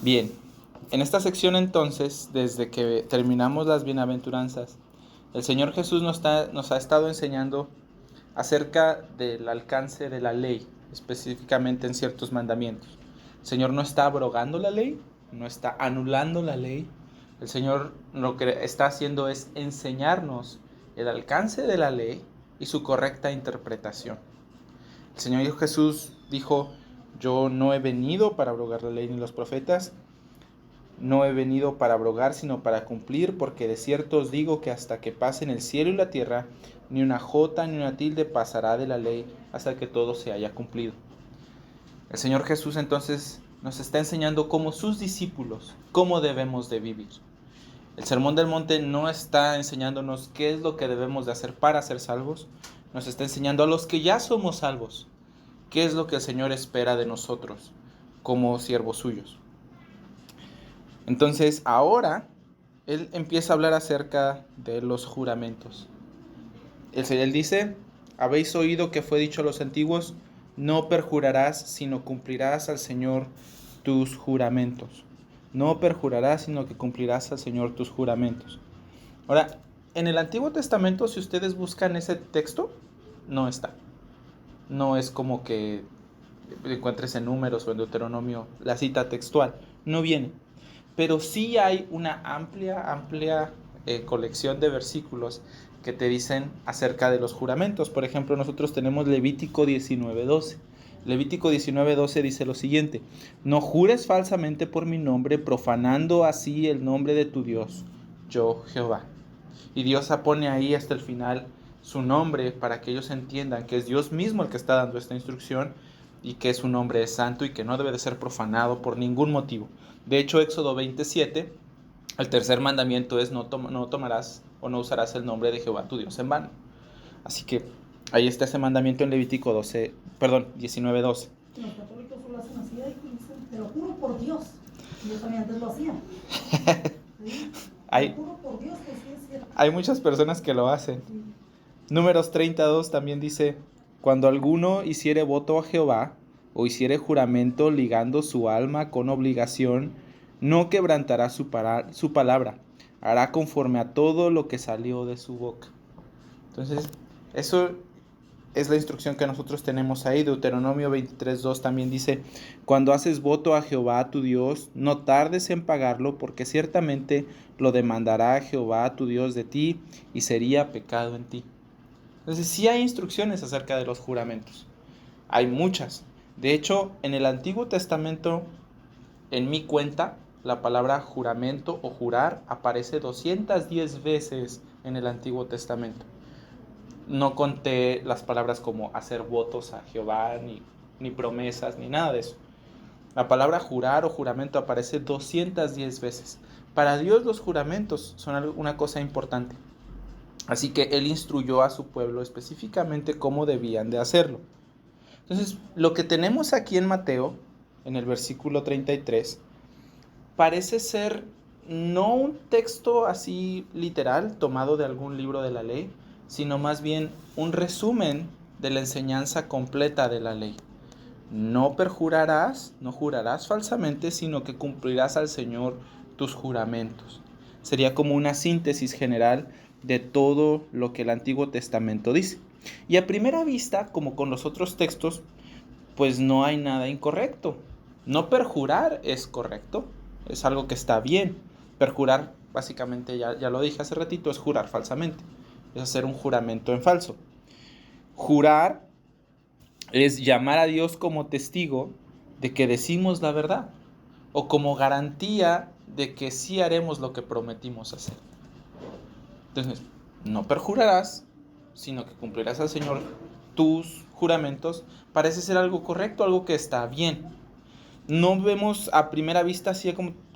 Bien, en esta sección entonces, desde que terminamos las bienaventuranzas, el Señor Jesús nos ha estado enseñando acerca del alcance de la ley, específicamente en ciertos mandamientos. El Señor no está abrogando la ley, no está anulando la ley. El Señor lo que está haciendo es enseñarnos el alcance de la ley y su correcta interpretación. El Señor Jesús dijo: yo no he venido para abrogar la ley ni los profetas, no he venido para abrogar, sino para cumplir, porque de cierto os digo que hasta que pasen el cielo y la tierra, ni una jota ni una tilde pasará de la ley hasta que todo se haya cumplido. El Señor Jesús entonces nos está enseñando como sus discípulos cómo debemos de vivir. El Sermón del Monte no está enseñándonos qué es lo que debemos de hacer para ser salvos, nos está enseñando a los que ya somos salvos qué es lo que el Señor espera de nosotros como siervos suyos. Entonces ahora Él empieza a hablar acerca de los juramentos. Él dice: habéis oído que fue dicho a los antiguos, no perjurarás, sino cumplirás al Señor tus juramentos. No perjurarás, sino que cumplirás al Señor tus juramentos. Ahora, en el Antiguo Testamento, si ustedes buscan ese texto, no está. No es como que encuentres en Números o en Deuteronomio la cita textual. No viene. Pero sí hay una amplia colección de versículos que te dicen acerca de los juramentos. Por ejemplo, nosotros tenemos Levítico 19:12. Levítico 19:12 dice lo siguiente: no jures falsamente por mi nombre, profanando así el nombre de tu Dios, yo Jehová. Y Dios pone ahí hasta el final su nombre para que ellos entiendan que es Dios mismo el que está dando esta instrucción y que su nombre es santo y que no debe de ser profanado por ningún motivo. De hecho, Éxodo 27, el tercer mandamiento es: no tomarás o no usarás el nombre de Jehová tu Dios en vano. Así que ahí está ese mandamiento en Levítico 19:12. Los católicos solo hacen así y dicen: te lo juro por Dios. Yo también antes lo hacía. ¿Sí? Te lo juro por Dios que sí es cierto. Hay muchas personas que lo hacen. Sí. Números 32 también dice: cuando alguno hiciere voto a Jehová o hiciere juramento ligando su alma con obligación, no quebrantará su palabra, hará conforme a todo lo que salió de su boca. Entonces, eso es la instrucción que nosotros tenemos ahí. Deuteronomio 23:2 también dice: cuando haces voto a Jehová tu Dios, no tardes en pagarlo, porque ciertamente lo demandará Jehová tu Dios de ti y sería pecado en ti. Entonces sí hay instrucciones acerca de los juramentos. Hay muchas. De hecho, en el Antiguo Testamento, en mi cuenta, la palabra juramento o jurar aparece 210 veces en el Antiguo Testamento. No conté las palabras como hacer votos a Jehová, ni promesas, ni nada de eso. La palabra jurar o juramento aparece 210 veces. Para Dios los juramentos son una cosa importante. Así que Él instruyó a su pueblo específicamente cómo debían de hacerlo. Entonces, lo que tenemos aquí en Mateo, en el versículo 33, parece ser no un texto así literal, tomado de algún libro de la ley, sino más bien un resumen de la enseñanza completa de la ley. No perjurarás, no jurarás falsamente, sino que cumplirás al Señor tus juramentos. Sería como una síntesis general de todo lo que el Antiguo Testamento dice. Y a primera vista, como con los otros textos, pues no hay nada incorrecto. No perjurar es correcto, es algo que está bien. Perjurar, básicamente, ya lo dije hace ratito, es jurar falsamente, es hacer un juramento en falso. Jurar es llamar a Dios como testigo de que decimos la verdad o como garantía de que sí haremos lo que prometimos hacer. Entonces, no perjurarás, sino que cumplirás al Señor tus juramentos. Parece ser algo correcto, algo que está bien. No vemos a primera vista así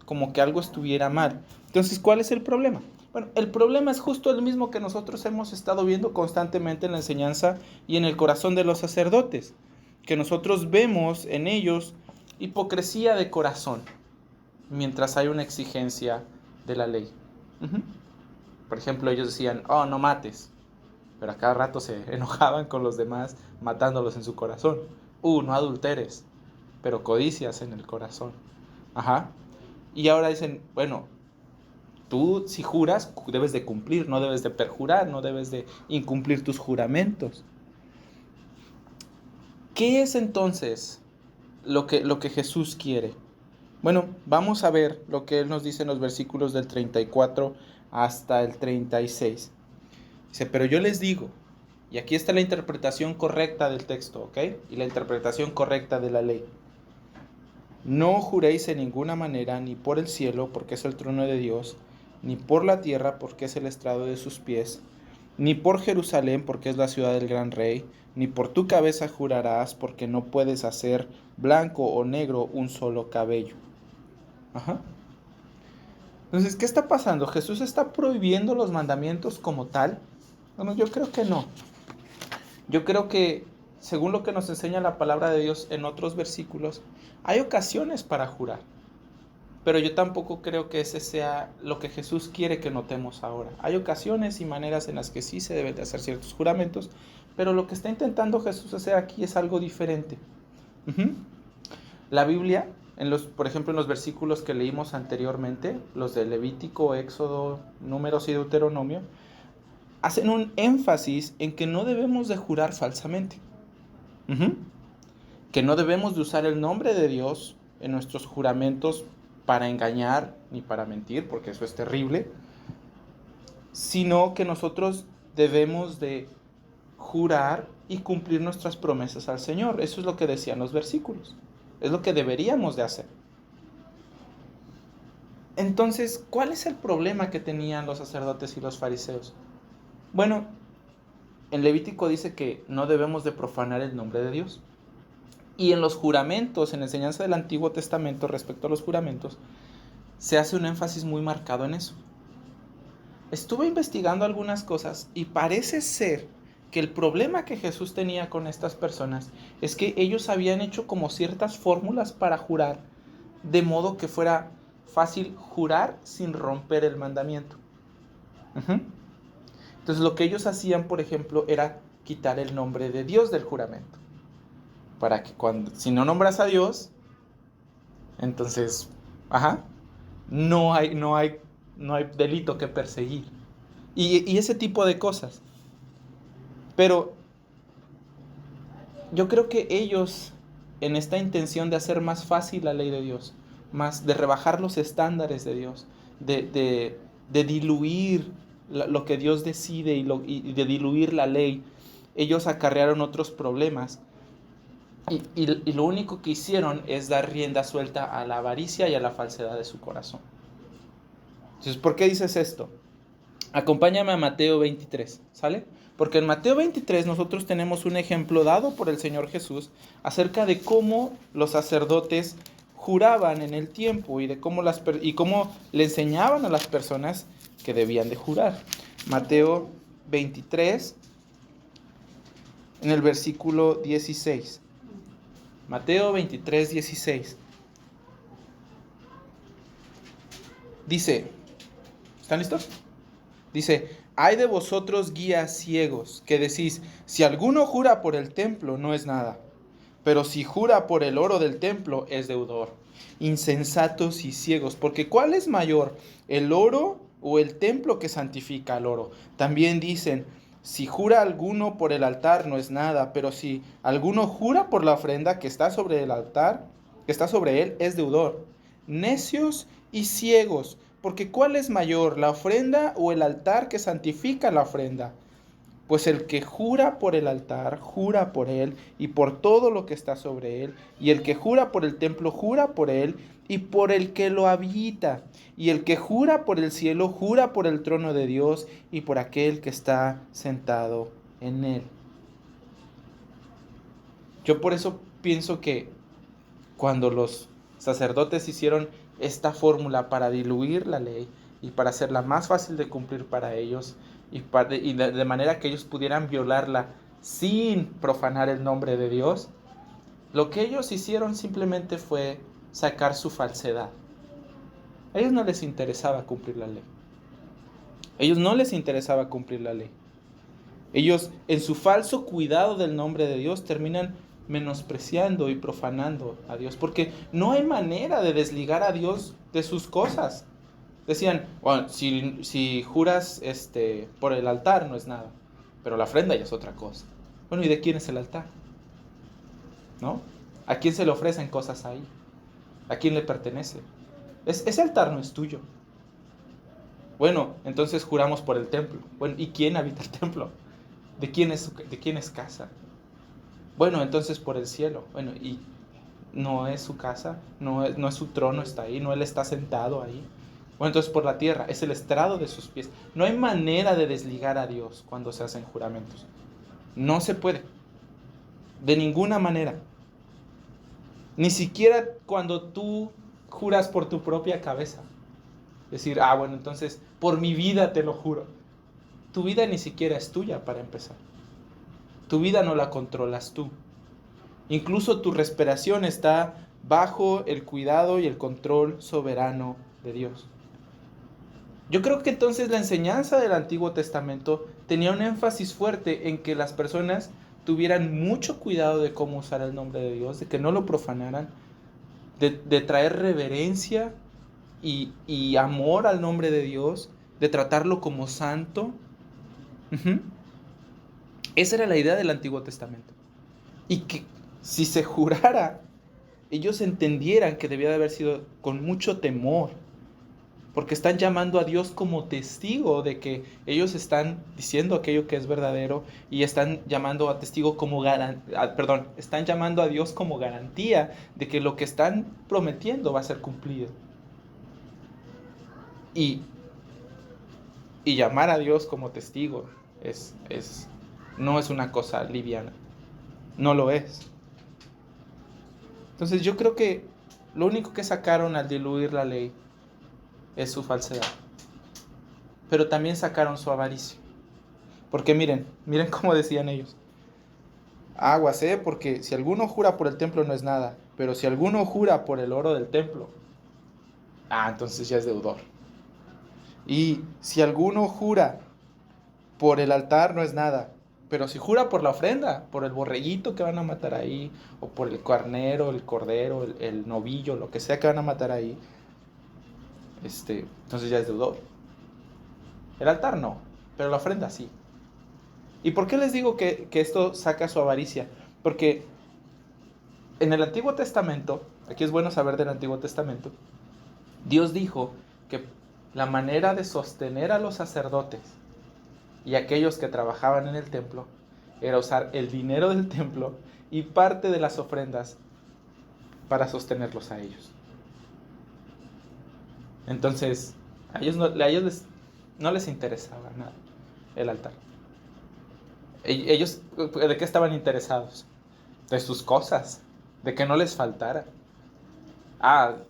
como que algo estuviera mal. Entonces, ¿cuál es el problema? Bueno, el problema es justo el mismo que nosotros hemos estado viendo constantemente en la enseñanza y en el corazón de los sacerdotes, que nosotros vemos en ellos hipocresía de corazón, mientras hay una exigencia de la ley. Por ejemplo, ellos decían: oh, no mates, pero a cada rato se enojaban con los demás, matándolos en su corazón. No adulteres, pero codicias en el corazón. Ajá. Y ahora dicen, bueno, tú si juras debes de cumplir, no debes de perjurar, no debes de incumplir tus juramentos. ¿Qué es entonces lo que Jesús quiere? Bueno, vamos a ver lo que Él nos dice en los versículos del 34 hasta el 36. Dice, pero yo les digo, y aquí está la interpretación correcta del texto, ¿ok? Y la interpretación correcta de la ley. No juréis en ninguna manera, ni por el cielo, porque es el trono de Dios, ni por la tierra, porque es el estrado de sus pies, ni por Jerusalén, porque es la ciudad del gran rey, ni por tu cabeza jurarás, porque no puedes hacer blanco o negro un solo cabello. Ajá. Entonces, ¿qué está pasando? ¿Jesús está prohibiendo los mandamientos como tal? Bueno, yo creo que no. Yo creo que, según lo que nos enseña la palabra de Dios en otros versículos, hay ocasiones para jurar. Pero yo tampoco creo que ese sea lo que Jesús quiere que notemos ahora. Hay ocasiones y maneras en las que sí se deben de hacer ciertos juramentos, pero lo que está intentando Jesús hacer aquí es algo diferente. La Biblia, por ejemplo, en los versículos que leímos anteriormente, los de Levítico, Éxodo, Números y Deuteronomio, hacen un énfasis en que no debemos de jurar falsamente. Que no debemos de usar el nombre de Dios en nuestros juramentos para engañar ni para mentir, porque eso es terrible, sino que nosotros debemos de jurar y cumplir nuestras promesas al Señor. Eso es lo que decían los versículos. Es lo que deberíamos de hacer. Entonces, ¿cuál es el problema que tenían los sacerdotes y los fariseos? Bueno, en Levítico dice que no debemos de profanar el nombre de Dios. Y en los juramentos, en la enseñanza del Antiguo Testamento respecto a los juramentos, se hace un énfasis muy marcado en eso. Estuve investigando algunas cosas y parece ser que el problema que Jesús tenía con estas personas es que ellos habían hecho como ciertas fórmulas para jurar, de modo que fuera fácil jurar sin romper el mandamiento. Entonces lo que ellos hacían, por ejemplo, era quitar el nombre de Dios del juramento. Para que si no nombras a Dios, entonces, no hay delito que perseguir. Y ese tipo de cosas. Pero yo creo que ellos, en esta intención de hacer más fácil la ley de Dios, más de rebajar los estándares de Dios, de diluir lo que Dios decide y de diluir la ley, ellos acarrearon otros problemas. Y lo único que hicieron es dar rienda suelta a la avaricia y a la falsedad de su corazón. Entonces, ¿por qué dices esto? Acompáñame a Mateo 23, ¿sale? Porque en Mateo 23 nosotros tenemos un ejemplo dado por el Señor Jesús acerca de cómo los sacerdotes juraban en el tiempo y de cómo le enseñaban a las personas que debían de jurar. Mateo 23, en el versículo 16. Mateo 23, 16. Dice, ¿están listos? Dice, ay de vosotros guías ciegos, que decís, si alguno jura por el templo no es nada, pero si jura por el oro del templo es deudor. Insensatos y ciegos, porque ¿cuál es mayor, el oro o el templo que santifica al oro? También dicen, si jura alguno por el altar no es nada, pero si alguno jura por la ofrenda que está sobre el altar, que está sobre él, es deudor. Necios y ciegos, porque ¿cuál es mayor, la ofrenda o el altar que santifica la ofrenda? Pues el que jura por el altar, jura por él y por todo lo que está sobre él, y el que jura por el templo, jura por él y por el que lo habita, y el que jura por el cielo, jura por el trono de Dios y por aquel que está sentado en él. Yo por eso pienso que cuando los sacerdotes hicieron esta fórmula para diluir la ley y para hacerla más fácil de cumplir para ellos, y de manera que ellos pudieran violarla sin profanar el nombre de Dios, lo que ellos hicieron simplemente fue sacar su falsedad. A ellos no les interesaba cumplir la ley. Ellos no les interesaba cumplir la ley. Ellos, en su falso cuidado del nombre de Dios, terminan menospreciando y profanando a Dios, porque no hay manera de desligar a Dios de sus cosas. Decían, bueno, si juras por el altar no es nada, pero la ofrenda ya es otra cosa. Bueno, ¿y de quién es el altar? ¿No? ¿A quién se le ofrecen cosas ahí? ¿A quién le pertenece? Ese altar no es tuyo. Bueno, entonces juramos por el templo. Bueno, ¿y quién habita el templo? ¿De quién es casa? Bueno, entonces por el cielo. Bueno, ¿y no es su casa? ¿No es su trono está ahí? ¿No él está sentado ahí? Bueno, entonces por la tierra. Es el estrado de sus pies. No hay manera de desligar a Dios cuando se hacen juramentos. No se puede. De ninguna manera. Ni siquiera cuando tú juras por tu propia cabeza. Decir, bueno, entonces por mi vida te lo juro. Tu vida ni siquiera es tuya para empezar. Tu vida no la controlas tú. Incluso tu respiración está bajo el cuidado y el control soberano de Dios. Yo creo que entonces la enseñanza del Antiguo Testamento tenía un énfasis fuerte en que las personas tuvieran mucho cuidado de cómo usar el nombre de Dios, de que no lo profanaran, de traer reverencia y amor al nombre de Dios, de tratarlo como santo. Esa era la idea del Antiguo Testamento. Y que si se jurara, ellos entendieran que debía de haber sido con mucho temor, porque están llamando a Dios como testigo de que ellos están diciendo aquello que es verdadero, y están llamando a testigo como están llamando a Dios como garantía de que lo que están prometiendo va a ser cumplido. Y llamar a Dios como testigo no es una cosa liviana. No lo es. Entonces yo creo que lo único que sacaron al diluir la ley es su falsedad. Pero también sacaron su avaricia. Porque miren cómo decían ellos. Aguas, porque si alguno jura por el templo no es nada, pero si alguno jura por el oro del templo, entonces ya es deudor. Y si alguno jura por el altar no es nada, pero si jura por la ofrenda, por el borreguito que van a matar ahí, o por el carnero, el cordero, el novillo, lo que sea que van a matar ahí, entonces ya es deudor. El altar no, pero la ofrenda sí. ¿Y por qué les digo que esto saca su avaricia? Porque en el Antiguo Testamento, aquí es bueno saber del Antiguo Testamento, Dios dijo que la manera de sostener a los sacerdotes y aquellos que trabajaban en el templo era usar el dinero del templo y parte de las ofrendas para sostenerlos a ellos. Entonces, a ellos no les interesaba nada el altar. Ellos, ¿de qué estaban interesados? De sus cosas, de que no les faltara.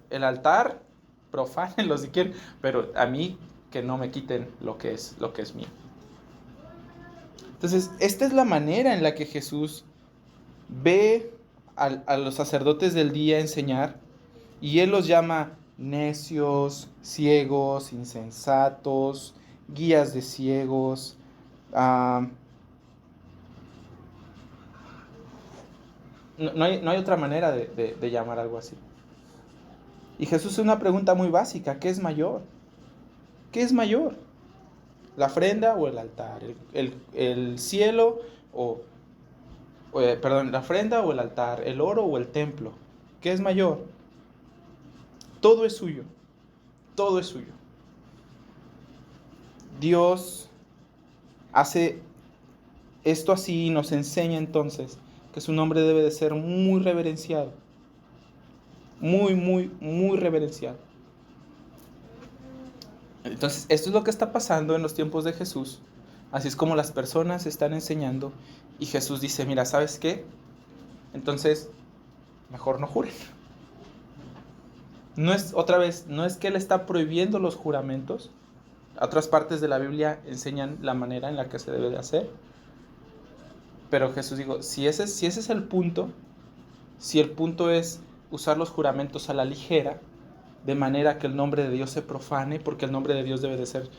El altar, profánenlo si quieren, pero a mí que no me quiten lo que es mío. Entonces, esta es la manera en la que Jesús ve a los sacerdotes del día enseñar, y Él los llama necios, ciegos, insensatos, guías de ciegos. No hay otra manera de llamar algo así. Y Jesús hace una pregunta muy básica: ¿qué es mayor? ¿Qué es mayor? ¿La ofrenda o el altar? ¿El cielo la ofrenda o el altar? ¿El oro o el templo? ¿Qué es mayor? Todo es suyo. Todo es suyo. Dios hace esto así y nos enseña entonces que su nombre debe de ser muy reverenciado. Muy, muy, muy reverenciado. Entonces, esto es lo que está pasando en los tiempos de Jesús. Así es como las personas están enseñando. Y Jesús dice, mira, ¿sabes qué? Entonces, mejor no juren. No es que Él está prohibiendo los juramentos. Otras partes de la Biblia enseñan la manera en la que se debe de hacer. Pero Jesús dijo, si ese es el punto, si el punto es usar los juramentos a la ligera, de manera que el nombre de Dios se profane, porque el nombre de Dios debe de ser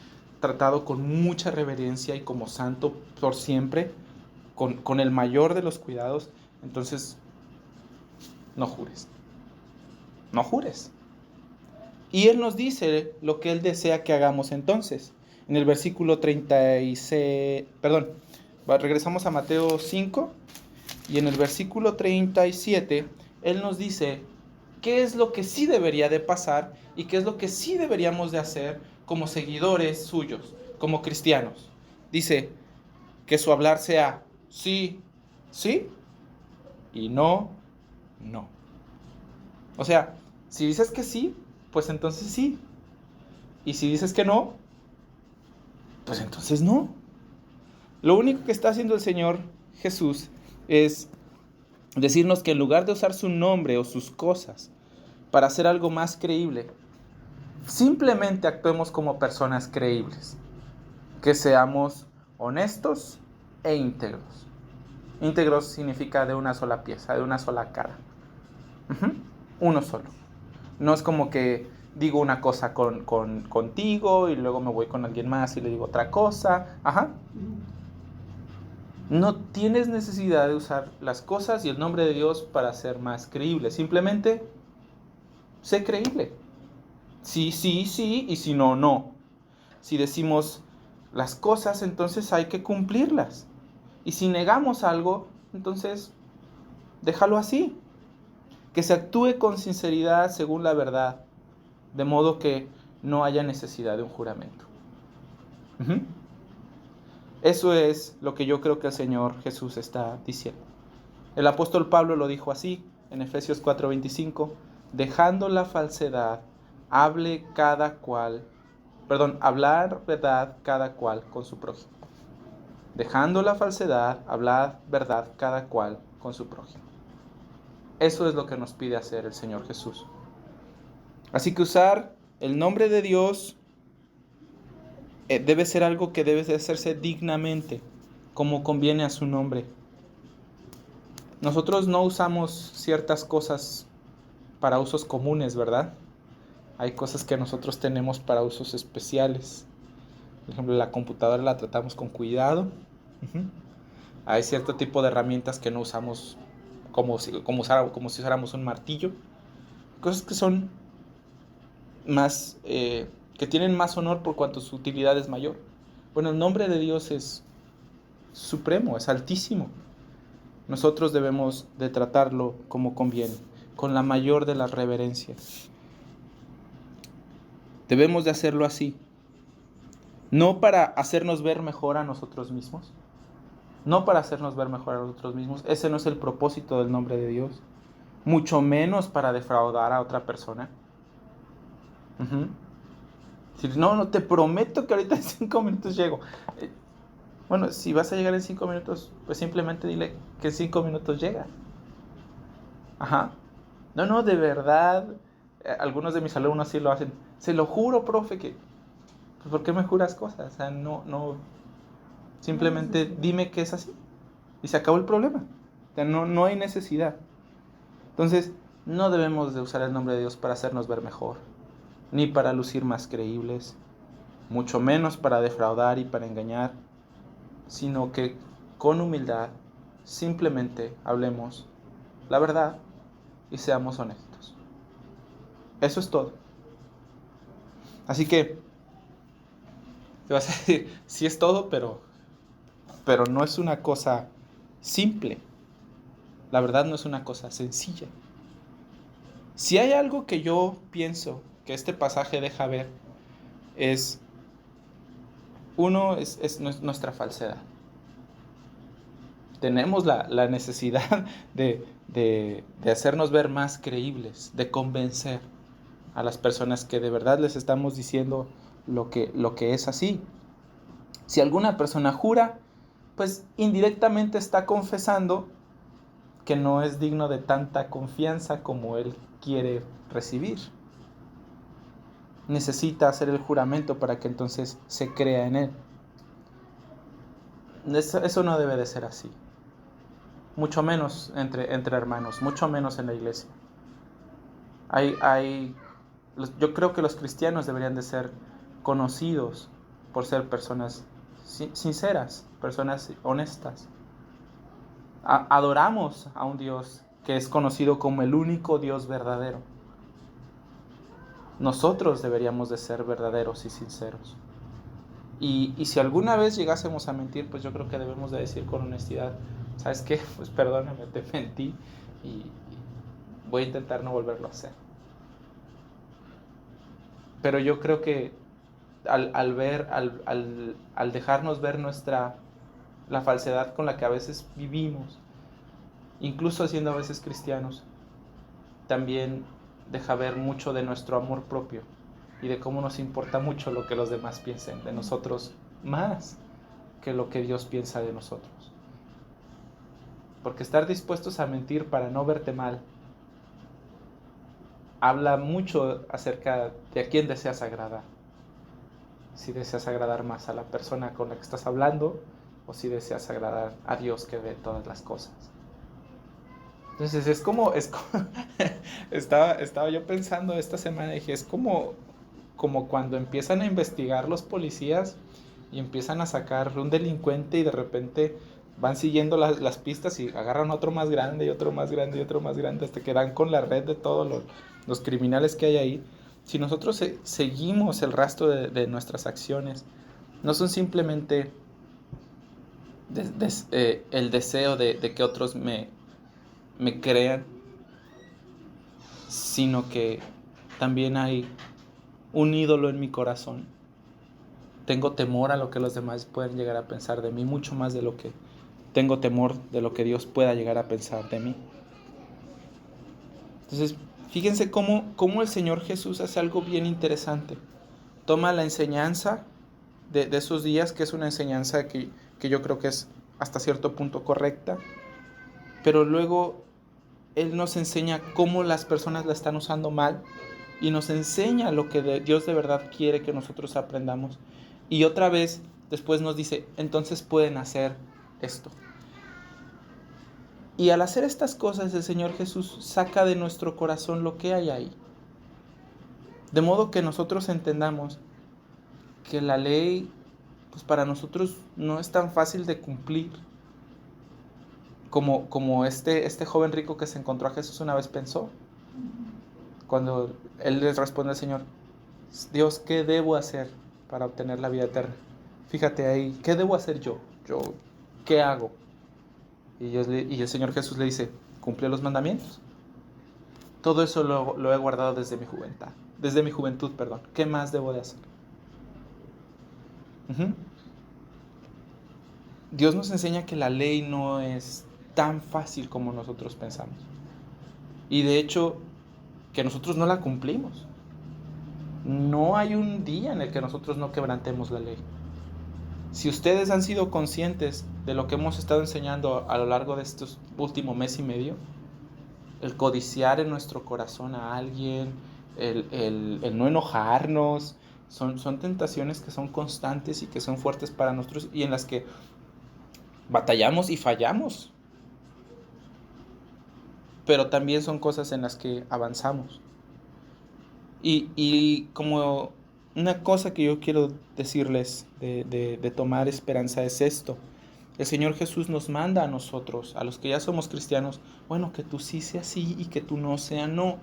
tratado con mucha reverencia y como santo por siempre, con el mayor de los cuidados, entonces no jures. No jures. Y Él nos dice lo que Él desea que hagamos entonces. En el versículo 36, regresamos a Mateo 5, y en el versículo 37, Él nos dice qué es lo que sí debería de pasar y qué es lo que sí deberíamos de hacer como seguidores suyos, como cristianos. Dice que su hablar sea sí, sí, y no, no. O sea, si dices que sí, pues entonces sí. Y si dices que no, pues entonces no. Lo único que está haciendo el Señor Jesús es decirnos que en lugar de usar su nombre o sus cosas para hacer algo más creíble, simplemente actuemos como personas creíbles. Que seamos honestos e íntegros. Íntegros significa de una sola pieza, de una sola cara. Uno solo. No es como que digo una cosa contigo y luego me voy con alguien más y le digo otra cosa. No tienes necesidad de usar las cosas y el nombre de Dios para ser más creíble. Simplemente sé creíble. Sí, sí, sí, y si no, no. Si decimos las cosas, entonces hay que cumplirlas. Y si negamos algo, entonces déjalo así. Que se actúe con sinceridad según la verdad, de modo que no haya necesidad de un juramento. Eso es lo que yo creo que el Señor Jesús está diciendo. El apóstol Pablo lo dijo así en Efesios 4:25, dejando la falsedad, hablar verdad cada cual con su prójimo. Dejando la falsedad, hablar verdad cada cual con su prójimo. Eso es lo que nos pide hacer el Señor Jesús. Así que usar el nombre de Dios debe ser algo que debe de hacerse dignamente, como conviene a su nombre. Nosotros no usamos ciertas cosas para usos comunes, ¿verdad? Hay cosas que nosotros tenemos para usos especiales. Por ejemplo, la computadora la tratamos con cuidado. Hay cierto tipo de herramientas que no usamos como si usáramos un martillo. Cosas que son más, que tienen más honor por cuanto su utilidad es mayor. Bueno, el nombre de Dios es supremo, es altísimo. Nosotros debemos de tratarlo como conviene, con la mayor de las reverencias. Debemos de hacerlo así. No para hacernos ver mejor a nosotros mismos. No para hacernos ver mejor a nosotros mismos. Ese no es el propósito del nombre de Dios. Mucho menos para defraudar a otra persona. Si no, te prometo que ahorita en 5 minutos llego. Bueno, si vas a llegar en 5 minutos, pues simplemente dile que en 5 minutos llega. No, de verdad. Algunos de mis alumnos sí lo hacen. Se lo juro, profe, que... Pues, ¿por qué me juras cosas? O sea, no. Simplemente dime que es así. Y se acabó el problema. O sea, no hay necesidad. Entonces, no debemos de usar el nombre de Dios para hacernos ver mejor, ni para lucir más creíbles, mucho menos para defraudar y para engañar, sino que con humildad simplemente hablemos la verdad y seamos honestos. Eso es todo. Así que te vas a decir, sí es todo, pero no es una cosa simple. La verdad no es una cosa sencilla. Si hay algo que yo pienso que este pasaje deja ver, es nuestra falsedad. Tenemos la necesidad de hacernos ver más creíbles, de convencer a las personas que de verdad les estamos diciendo lo que es así. Si alguna persona jura, pues indirectamente está confesando que no es digno de tanta confianza como él quiere recibir. Necesita hacer el juramento para que entonces se crea en él. Eso no debe de ser así. Mucho menos entre hermanos, mucho menos en la iglesia. Yo creo que los cristianos deberían de ser conocidos por ser personas sinceras, personas honestas. Adoramos a un Dios que es conocido como el único Dios verdadero. Nosotros deberíamos de ser verdaderos y sinceros. Y si alguna vez llegásemos a mentir, pues yo creo que debemos de decir con honestidad, ¿sabes qué? Pues perdóname, te mentí y voy a intentar no volverlo a hacer. Pero yo creo que al dejarnos ver la falsedad con la que a veces vivimos, incluso siendo a veces cristianos, también deja ver mucho de nuestro amor propio y de cómo nos importa mucho lo que los demás piensen de nosotros, más que lo que Dios piensa de nosotros. Porque estar dispuestos a mentir para no verte mal habla mucho acerca de a quién deseas agradar. Si deseas agradar más a la persona con la que estás hablando o si deseas agradar a Dios que ve todas las cosas. Entonces estaba yo pensando esta semana y dije, es como cuando empiezan a investigar los policías y empiezan a sacar un delincuente y de repente van siguiendo las pistas y agarran otro más grande y otro más grande y otro más grande hasta que dan con la red de todos los criminales que hay ahí. Si nosotros seguimos el rastro de nuestras acciones, no son simplemente el deseo de que otros me crean, sino que también hay un ídolo en mi corazón. Tengo temor a lo que los demás pueden llegar a pensar de mí, mucho más de lo que tengo temor de lo que Dios pueda llegar a pensar de mí. Entonces, fíjense cómo el Señor Jesús hace algo bien interesante. Toma la enseñanza de esos días, que es una enseñanza que yo creo que es hasta cierto punto correcta, pero luego Él nos enseña cómo las personas la están usando mal y nos enseña lo que Dios de verdad quiere que nosotros aprendamos. Y otra vez, después nos dice, entonces pueden hacer esto. Y al hacer estas cosas, el Señor Jesús saca de nuestro corazón lo que hay ahí. De modo que nosotros entendamos que la ley, pues para nosotros no es tan fácil de cumplir como este joven rico que se encontró a Jesús una vez pensó. Cuando él les responde al Señor, Dios, ¿qué debo hacer para obtener la vida eterna? Fíjate ahí, ¿qué debo hacer yo? ¿Qué hago? Y el Señor Jesús le dice, cumple los mandamientos. Todo eso lo he guardado desde mi juventud. ¿Qué más debo de hacer? Dios nos enseña que la ley no es tan fácil como nosotros pensamos. Y de hecho, que nosotros no la cumplimos. No hay un día en el que nosotros no quebrantemos la ley. Si ustedes han sido conscientes de lo que hemos estado enseñando a lo largo de estos últimos mes y medio, el codiciar en nuestro corazón a alguien, el no enojarnos, son tentaciones que son constantes y que son fuertes para nosotros y en las que batallamos y fallamos. Pero también son cosas en las que avanzamos. Y como una cosa que yo quiero decirles de tomar esperanza es esto. El Señor Jesús nos manda a nosotros, a los que ya somos cristianos, bueno, que tú sí sea sí y que tú no sea no.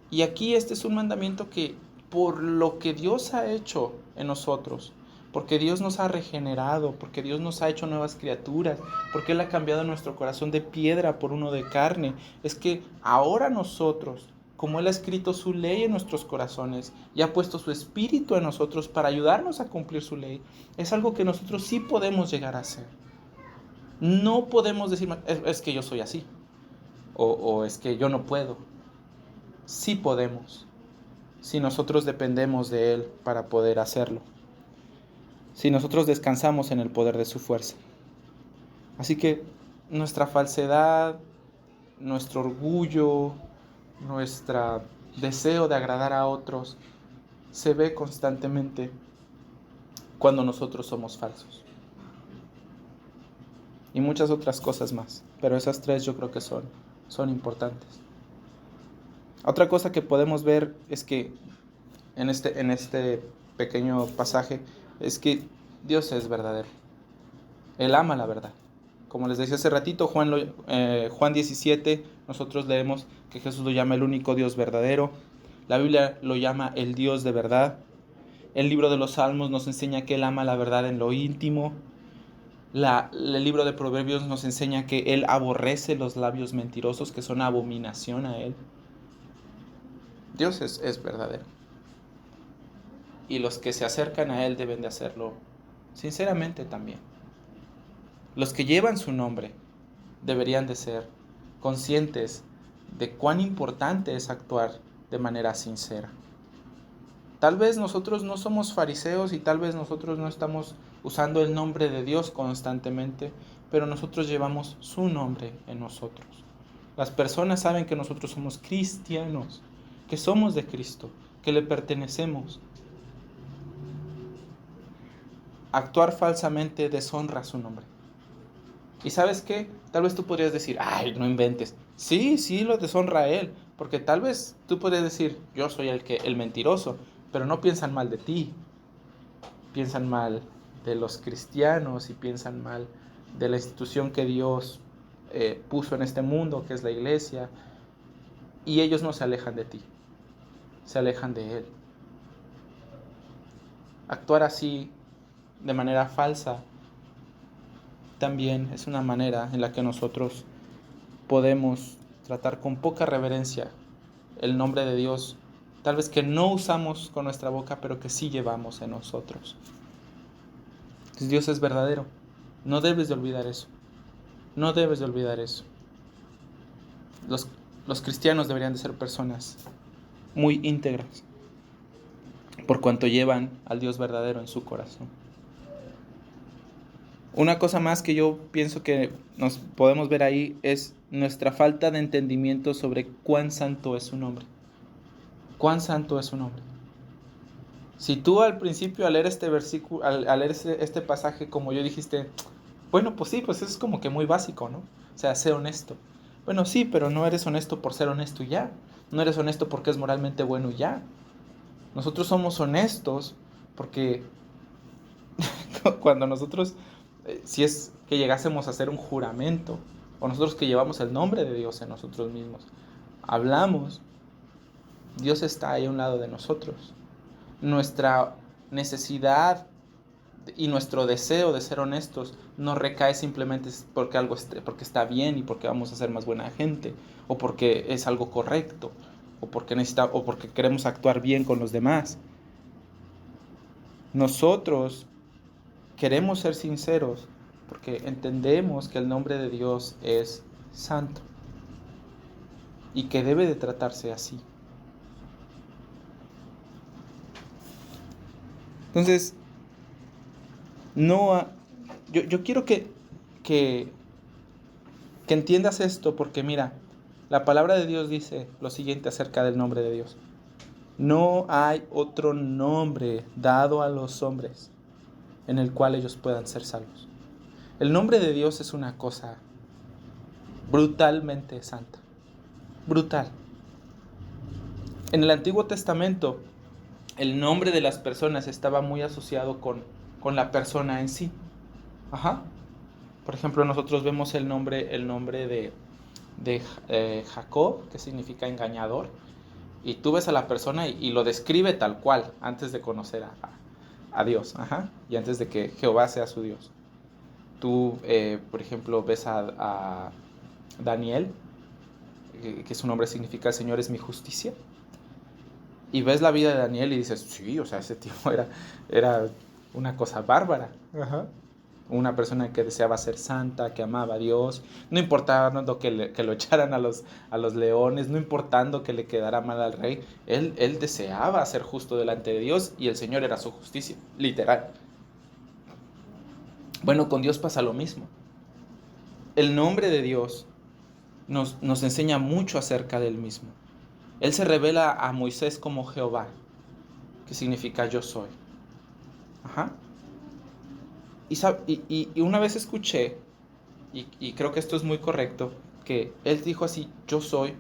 Y aquí este es un mandamiento que por lo que Dios ha hecho en nosotros, porque Dios nos ha regenerado, porque Dios nos ha hecho nuevas criaturas, porque Él ha cambiado nuestro corazón de piedra por uno de carne, es que ahora nosotros, como Él ha escrito su ley en nuestros corazones y ha puesto su espíritu en nosotros para ayudarnos a cumplir su ley, es algo que nosotros sí podemos llegar a hacer. No podemos decir, es que yo soy así, o es que yo no puedo. Sí podemos, si nosotros dependemos de Él para poder hacerlo, si nosotros descansamos en el poder de su fuerza. Así que nuestra falsedad, nuestro orgullo, nuestro deseo de agradar a otros, se ve constantemente cuando nosotros somos falsos. Y muchas otras cosas más, pero esas tres yo creo que son importantes. Otra cosa que podemos ver es que en este pequeño pasaje es que Dios es verdadero. Él ama la verdad Como les decía hace ratito, Juan 17, nosotros leemos que Jesús lo llama el único Dios verdadero. La Biblia lo llama el Dios de verdad. El libro de los Salmos nos enseña que Él ama la verdad en lo íntimo. El libro de Proverbios nos enseña que Él aborrece los labios mentirosos, que son abominación a Él. Dios es verdadero. Y los que se acercan a Él deben de hacerlo sinceramente también. Los que llevan su nombre deberían de ser conscientes de cuán importante es actuar de manera sincera. Tal vez nosotros no somos fariseos y tal vez nosotros no estamos usando el nombre de Dios constantemente, pero nosotros llevamos su nombre en nosotros. Las personas saben que nosotros somos cristianos, que somos de Cristo, que le pertenecemos. Actuar falsamente deshonra su nombre. ¿Y sabes qué? Tal vez tú podrías decir, ay, no inventes. Sí, lo deshonra a Él, porque tal vez tú podrías decir, yo soy el mentiroso, pero no piensan mal de ti. Piensan mal de los cristianos y piensan mal de la institución que Dios puso en este mundo, que es la iglesia, y ellos no se alejan de ti, se alejan de Él. Actuar así, de manera falsa, también es una manera en la que nosotros podemos tratar con poca reverencia el nombre de Dios, tal vez que no usamos con nuestra boca, pero que sí llevamos en nosotros. Entonces, Dios es verdadero. No debes de olvidar eso. No debes de olvidar eso. Los cristianos deberían de ser personas muy íntegras, por cuanto llevan al Dios verdadero en su corazón. Una cosa más que yo pienso que nos podemos ver ahí es nuestra falta de entendimiento sobre cuán santo es su nombre. Cuán santo es su nombre. Si tú al principio al leer este versículo, al leer este pasaje, como yo dijiste, bueno, pues sí, pues eso es como que muy básico, ¿no? O sea, sé honesto. Bueno, sí, pero no eres honesto por ser honesto y ya. No eres honesto porque es moralmente bueno y ya. Nosotros somos honestos porque cuando nosotros, si es que llegásemos a hacer un juramento, o nosotros que llevamos el nombre de Dios en nosotros mismos, hablamos, Dios está ahí a un lado de nosotros. Nuestra necesidad y nuestro deseo de ser honestos no recae simplemente porque porque está bien y porque vamos a ser más buena gente, o porque es algo correcto, o porque queremos actuar bien con los demás. Nosotros queremos ser sinceros porque entendemos que el nombre de Dios es santo y que debe de tratarse así. Entonces, yo quiero que entiendas esto, porque mira, la palabra de Dios dice lo siguiente acerca del nombre de Dios. No hay otro nombre dado a los hombres en el cual ellos puedan ser salvos. El nombre de Dios es una cosa brutalmente santa. Brutal. En el Antiguo Testamento, el nombre de las personas estaba muy asociado con la persona en sí. Ajá. Por ejemplo, nosotros vemos el nombre de Jacob, que significa engañador, y tú ves a la persona y lo describe tal cual, antes de conocer a Dios, ajá, y antes de que Jehová sea su Dios. Tú, por ejemplo, ves a Daniel, que su nombre significa el Señor es mi justicia, y ves la vida de Daniel y dices, sí, o sea, ese tipo era una cosa bárbara. Ajá. Una persona que deseaba ser santa, que amaba a Dios, no importando que lo echaran a los leones, no importando que le quedara mal al rey, él deseaba ser justo delante de Dios y el Señor era su justicia, literal. Bueno, con Dios pasa lo mismo. El nombre de Dios nos enseña mucho acerca del mismo. Él se revela a Moisés como Jehová, que significa yo soy. Ajá. Y una vez escuché, y creo que esto es muy correcto, que él dijo así, yo soy,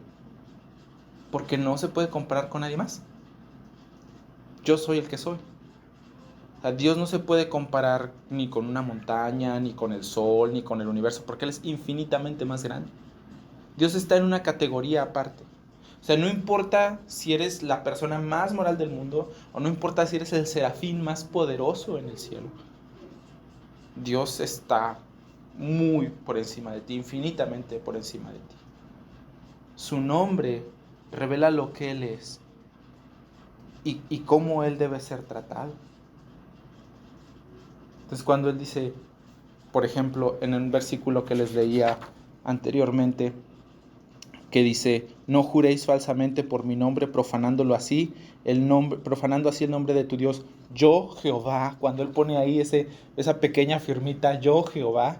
porque no se puede comparar con nadie más. Yo soy el que soy. sea, Dios no se puede comparar ni con una montaña, ni con el sol, ni con el universo, porque Él es infinitamente más grande. Dios está en una categoría aparte. O sea, no importa si eres la persona más moral del mundo, o no importa si eres el serafín más poderoso en el cielo. Dios está muy por encima de ti, infinitamente por encima de ti. Su nombre revela lo que Él es y cómo Él debe ser tratado. Entonces, cuando Él dice, por ejemplo, en un versículo que les leía anteriormente, que dice, no juréis falsamente por mi nombre, profanando así el nombre de tu Dios, yo Jehová. Cuando Él pone ahí esa pequeña firmita, yo Jehová,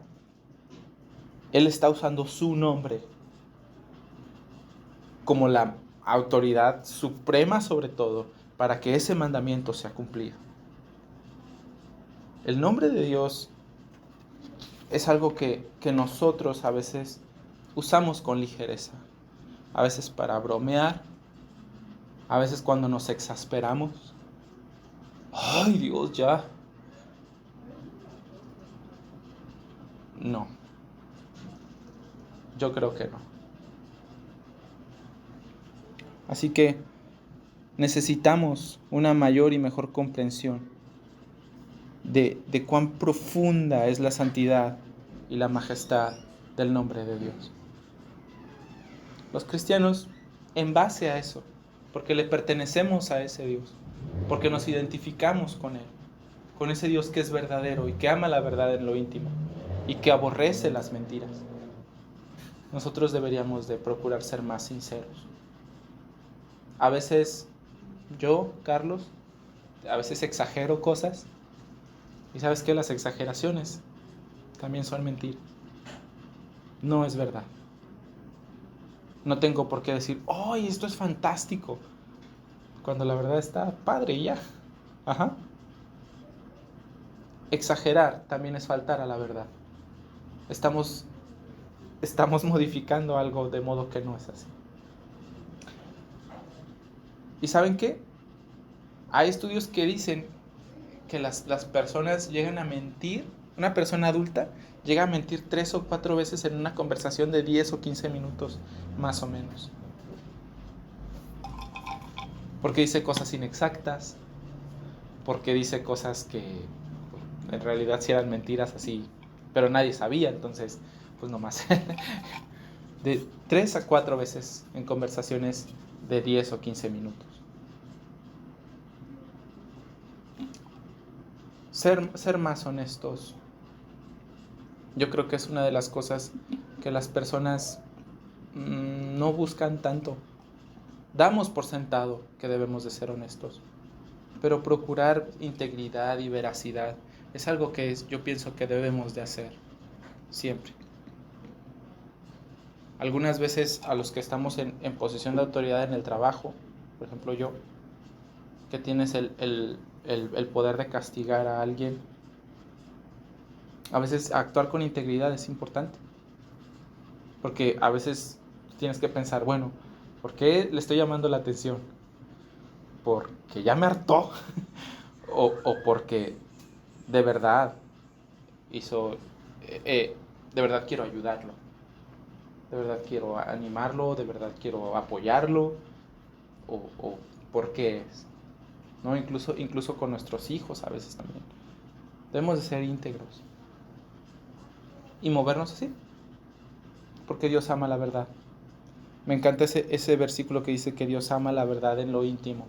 Él está usando su nombre como la autoridad suprema sobre todo, para que ese mandamiento sea cumplido. El nombre de Dios es algo que nosotros a veces usamos con ligereza, a veces para bromear, a veces cuando nos exasperamos. ¡Ay, Dios, ya! No, yo creo que no. Así que necesitamos una mayor y mejor comprensión de cuán profunda es la santidad y la majestad del nombre de Dios. Los cristianos, en base a eso, porque le pertenecemos a ese Dios, porque nos identificamos con Él, con ese Dios que es verdadero y que ama la verdad en lo íntimo y que aborrece las mentiras, nosotros deberíamos de procurar ser más sinceros. A veces yo, Carlos, a veces exagero cosas, y sabes que las exageraciones también son mentiras. No es verdad. No tengo por qué decir, ¡ay, esto es fantástico!, cuando la verdad está padre y ya. Ajá. Exagerar también es faltar a la verdad. Estamos modificando algo de modo que no es así. ¿Y saben qué? Hay estudios que dicen que las personas llegan a mentir, una persona adulta llega a mentir 3 o 4 veces en una conversación de 10 o 15 minutos, más o menos. Porque dice cosas inexactas, porque dice cosas que en realidad sí eran mentiras así, pero nadie sabía, entonces, pues nomás. De 3 a 4 veces en conversaciones de 10 o 15 minutos. Ser más honestos, yo creo que es una de las cosas que las personas no buscan tanto. Damos por sentado que debemos de ser honestos, pero procurar integridad y veracidad es algo que yo pienso que debemos de hacer siempre. Algunas veces a los que estamos en posición de autoridad en el trabajo, por ejemplo yo, que tienes el poder de castigar a alguien, a veces actuar con integridad es importante, porque a veces tienes que pensar, bueno, ¿por qué le estoy llamando la atención? ¿Porque ya me hartó? o porque de verdad hizo, de verdad quiero ayudarlo, de verdad quiero animarlo, de verdad quiero apoyarlo, o por qué es, ¿no? Incluso con nuestros hijos a veces también. Debemos de ser íntegros y movernos así, porque Dios ama la verdad. Me encanta ese versículo que dice que Dios ama la verdad en lo íntimo.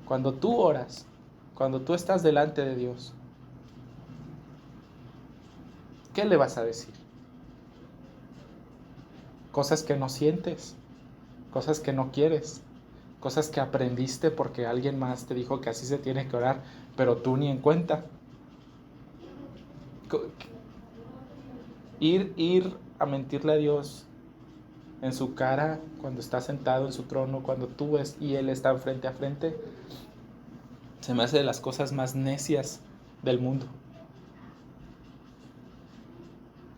Cuando tú oras, cuando tú estás delante de Dios, ¿qué le vas a decir? Cosas que no sientes, cosas que no quieres, cosas que aprendiste porque alguien más te dijo que así se tiene que orar, pero tú ni en cuenta. Ir a mentirle a Dios en su cara cuando está sentado en su trono, cuando tú ves y Él está frente a frente, se me hace de las cosas más necias del mundo.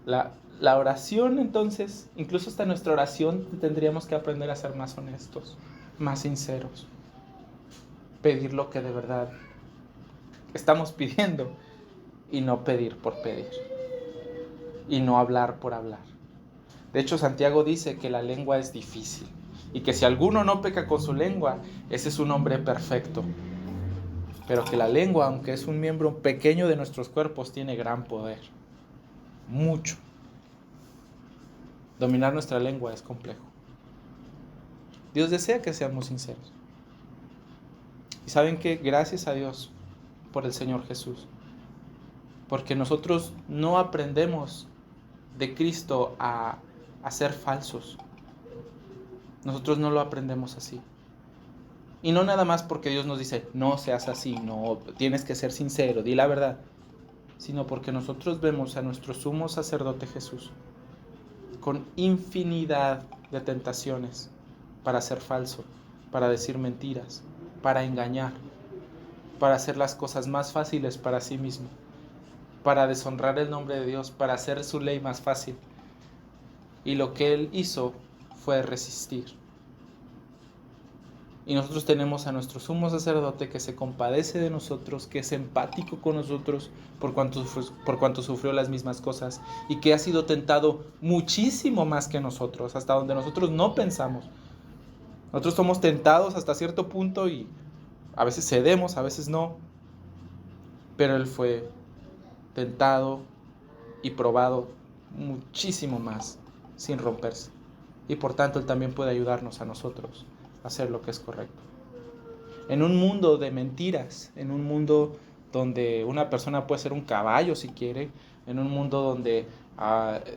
La oración, entonces, incluso hasta nuestra oración tendríamos que aprender a ser más honestos, más sinceros, pedir lo que de verdad estamos pidiendo y no pedir por pedir y no hablar por hablar. De hecho, Santiago dice que la lengua es difícil y que si alguno no peca con su lengua, ese es un hombre perfecto. Pero que la lengua, aunque es un miembro pequeño de nuestros cuerpos, tiene gran poder. Mucho. Dominar nuestra lengua es complejo. Dios desea que seamos sinceros. Y saben que gracias a Dios por el Señor Jesús. Porque nosotros no aprendemos de Cristo a ser falsos. Nosotros no lo aprendemos así. Y no nada más porque Dios nos dice, no seas así, no, tienes que ser sincero, di la verdad. Sino porque nosotros vemos a nuestro sumo sacerdote Jesús con infinidad de tentaciones para ser falso, para decir mentiras, para engañar, para hacer las cosas más fáciles para sí mismo, para deshonrar el nombre de Dios, para hacer su ley más fácil. Y lo que Él hizo fue resistir. Y nosotros tenemos a nuestro sumo sacerdote que se compadece de nosotros, que es empático con nosotros por cuanto sufrió las mismas cosas y que ha sido tentado muchísimo más que nosotros, hasta donde nosotros no pensamos. Nosotros somos tentados hasta cierto punto y a veces cedemos, a veces no. Pero Él fue tentado y probado muchísimo más sin romperse. Y por tanto Él también puede ayudarnos a nosotros a hacer lo que es correcto. En un mundo de mentiras, en un mundo donde una persona puede ser un caballo si quiere, en un mundo donde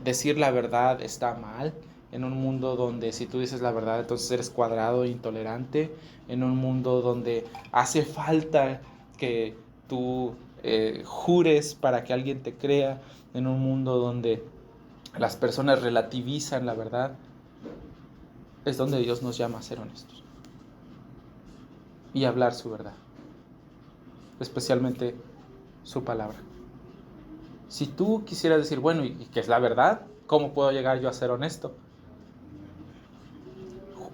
decir la verdad está mal, en un mundo donde si tú dices la verdad entonces eres cuadrado e intolerante, en un mundo donde hace falta que tú jures para que alguien te crea, en un mundo donde las personas relativizan la verdad, es donde Dios nos llama a ser honestos y hablar su verdad, especialmente su palabra. Si tú quisieras decir, bueno, ¿y qué es la verdad? ¿Cómo puedo llegar yo a ser honesto?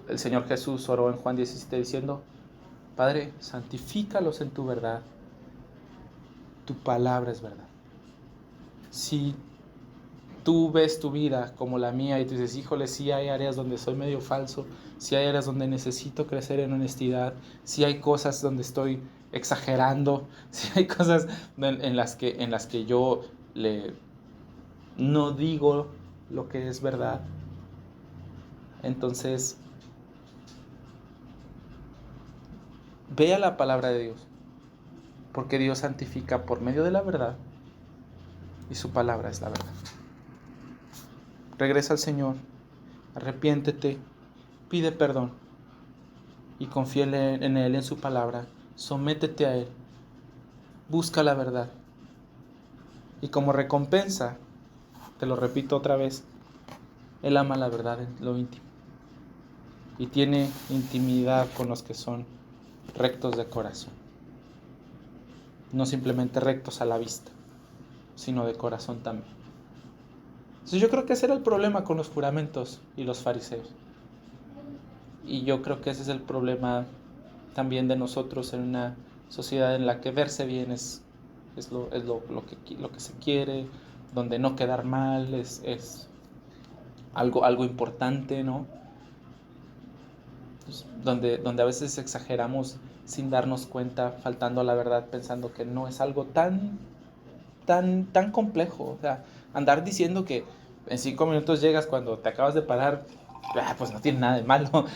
El Señor Jesús oró en Juan 17 diciendo, Padre, santifícalos en tu verdad, tu palabra es verdad. Si tú ves tu vida como la mía y tú dices, híjole, sí hay áreas donde soy medio falso, sí hay áreas donde necesito crecer en honestidad, sí hay cosas donde estoy exagerando, sí hay cosas en las que yo no digo lo que es verdad. Entonces, ve a la palabra de Dios, porque Dios santifica por medio de la verdad y su palabra es la verdad. Regresa al Señor, arrepiéntete, pide perdón y confía en Él, en su palabra. Sométete a Él, busca la verdad. Y como recompensa, te lo repito otra vez, Él ama la verdad en lo íntimo. Y tiene intimidad con los que son rectos de corazón. No simplemente rectos a la vista, sino de corazón también. Entonces yo creo que ese era el problema con los juramentos y los fariseos. Y yo creo que ese es el problema también de nosotros en una sociedad en la que verse bien es lo que se quiere, donde no quedar mal es algo importante, ¿no? Pues, donde a veces exageramos sin darnos cuenta, faltando a la verdad, pensando que no es algo tan complejo. O sea, andar diciendo que en 5 minutos llegas cuando te acabas de parar, pues no tiene nada de malo.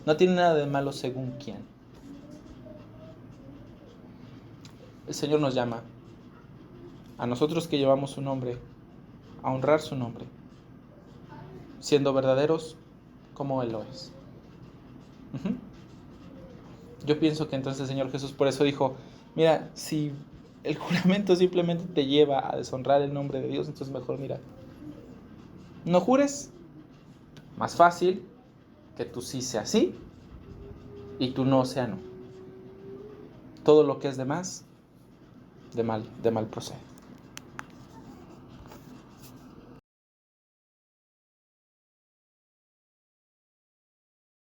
No tiene nada de malo según quién. El Señor nos llama a nosotros que llevamos su nombre a honrar su nombre, siendo verdaderos como Él lo es. Yo pienso que entonces el Señor Jesús por eso dijo, mira, si el juramento simplemente te lleva a deshonrar el nombre de Dios, entonces mejor mira, no jures, más fácil que tú sí sea sí y tú no sea no. Todo lo que es de más, de mal procede.